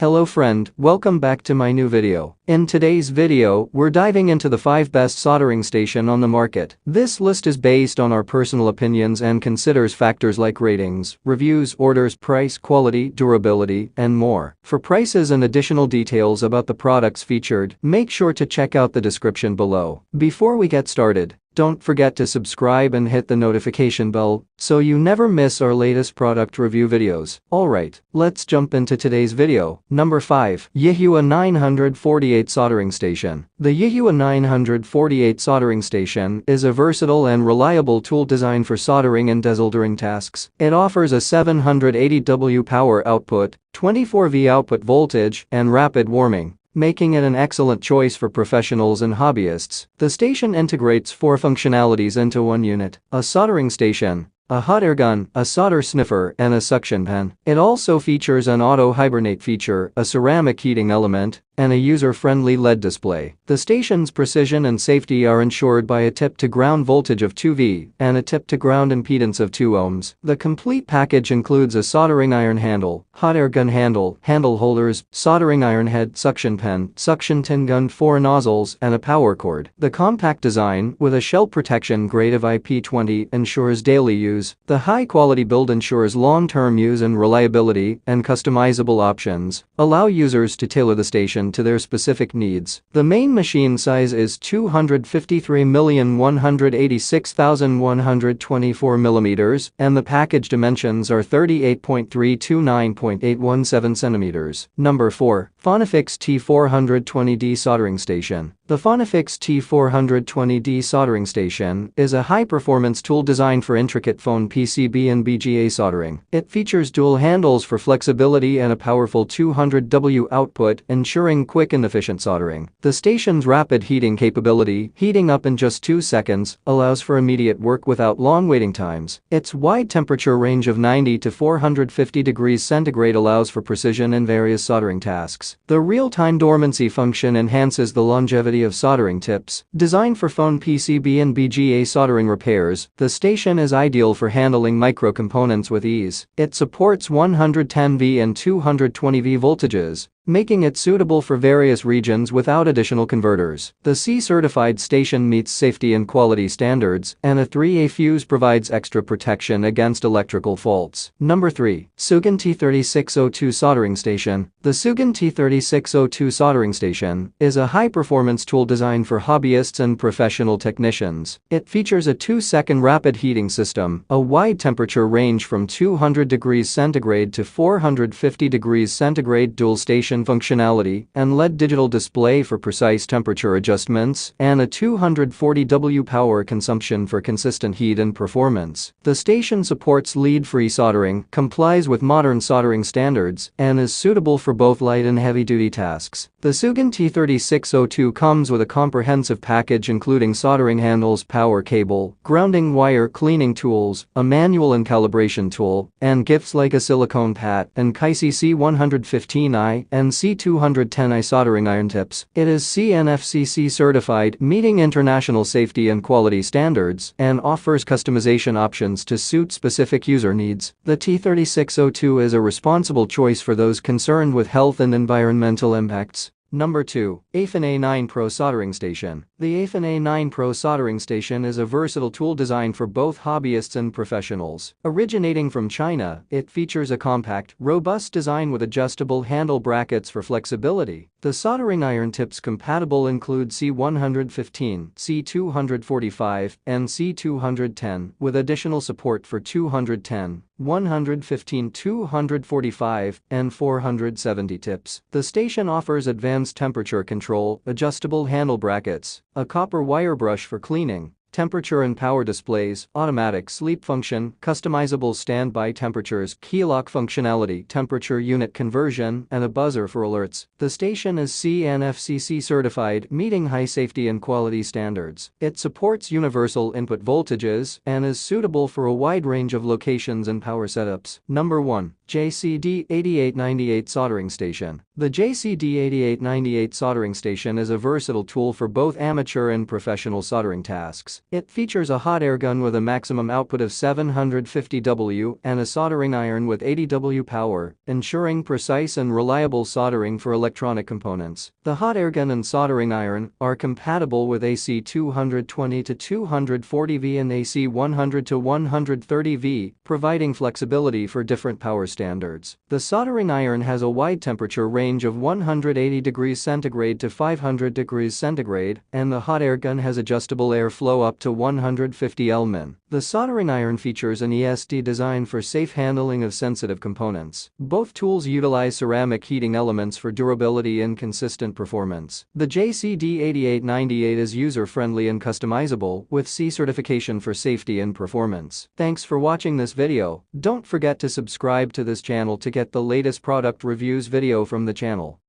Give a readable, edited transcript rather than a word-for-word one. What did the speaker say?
Hello friend, welcome back to my new video. In today's video, we're diving into the 5 best soldering station on the market. This list is based on our personal opinions and considers factors like ratings, reviews, orders, price, quality, durability, and more. For prices and additional details about the products featured, make sure to check out the description below. Before we get started, don't forget to subscribe and hit the notification bell so you never miss our latest product review videos. Alright, let's jump into today's video. Number 5. Yihua 948 Soldering Station. The Yihua 948 Soldering Station is a versatile and reliable tool designed for soldering and desoldering tasks. It offers a 780W power output, 24V output voltage, and rapid warming, making it an excellent choice for professionals and hobbyists. The station integrates 4 functionalities into one unit: a soldering station, a hot air gun, a solder sniffer, and a suction pen. It also features an auto hibernate feature, a ceramic heating element, and a user-friendly LED display. The station's precision and safety are ensured by a tip-to-ground voltage of 2V and a tip-to-ground impedance of 2 ohms. The complete package includes a soldering iron handle, hot air gun handle, handle holders, soldering iron head, suction pen, suction tin gun, 4 nozzles, and a power cord. The compact design, with a shell protection grade of IP20, ensures daily use. The high-quality build ensures long-term use and reliability, and customizable options allow users to tailor the station to their specific needs. The main machine size is 253,186,124 mm, and the package dimensions are 38.3 to 9.817 cm. Number 4. Phonifix T420D Soldering Station. The Phonifix T420D Soldering Station is a high-performance tool designed for intricate phone PCB and BGA soldering. It features dual handles for flexibility and a powerful 200W output, ensuring quick and efficient soldering. The station's rapid heating capability, heating up in just 2 seconds, allows for immediate work without long waiting times. Its wide temperature range of 90 to 450 degrees centigrade allows for precision in various soldering tasks. The real-time dormancy function enhances the longevity of soldering tips. Designed for phone PCB and BGA soldering repairs, the station is ideal for handling micro-components with ease. It supports 110V and 220V voltages, making it suitable for various regions without additional converters. The C-certified station meets safety and quality standards, and a 3A fuse provides extra protection against electrical faults. Number 3. Sugen T3602 Soldering Station. The Sugen T3602 Soldering Station is a high-performance tool designed for hobbyists and professional technicians. It features a 2-second rapid heating system, a wide temperature range from 200 degrees centigrade to 450 degrees centigrade, dual station functionality, and LED digital display for precise temperature adjustments, and a 240W power consumption for consistent heat and performance. The station supports lead-free soldering, complies with modern soldering standards, and is suitable for both light and heavy-duty tasks. The Sugen T3602 comes with a comprehensive package including soldering handles, power cable, grounding wire, cleaning tools, a manual and calibration tool, and gifts like a silicone pat and Kaisi C115i and C210i soldering iron tips. It is CNFCC certified, meeting international safety and quality standards, and offers customization options to suit specific user needs. The T3602 is a responsible choice for those concerned with health and environmental impacts. Number 2. Aphen A9 Pro Soldering Station. The Aphen A9 Pro Soldering Station is a versatile tool designed for both hobbyists and professionals. Originating from China, it features a compact, robust design with adjustable handle brackets for flexibility. The soldering iron tips compatible include C115, C245, and C210, with additional support for 210, 115, 245, and 470 tips. The station offers advanced temperature control, adjustable handle brackets, a copper wire brush for cleaning, temperature and power displays, automatic sleep function, customizable standby temperatures, key lock functionality, temperature unit conversion, and a buzzer for alerts. The station is CNFCC certified, meeting high safety and quality standards. It supports universal input voltages and is suitable for a wide range of locations and power setups. Number 1. JCD8898 Soldering Station. The JCD8898 soldering station is a versatile tool for both amateur and professional soldering tasks. It features a hot air gun with a maximum output of 750 W and a soldering iron with 80 W power, ensuring precise and reliable soldering for electronic components. The hot air gun and soldering iron are compatible with AC 220 to 240 V and AC 100 to 130 V, providing flexibility for different power standards. The soldering iron has a wide temperature range of 180 degrees centigrade to 500 degrees centigrade, and the hot air gun has adjustable airflow up to 150 Lmin. The soldering iron features an ESD design for safe handling of sensitive components. Both tools utilize ceramic heating elements for durability and consistent performance. The JCD8898 is user-friendly and customizable with C certification for safety and performance. Thanks for watching this video. Don't forget to subscribe to this channel to get the latest product reviews video from the channel.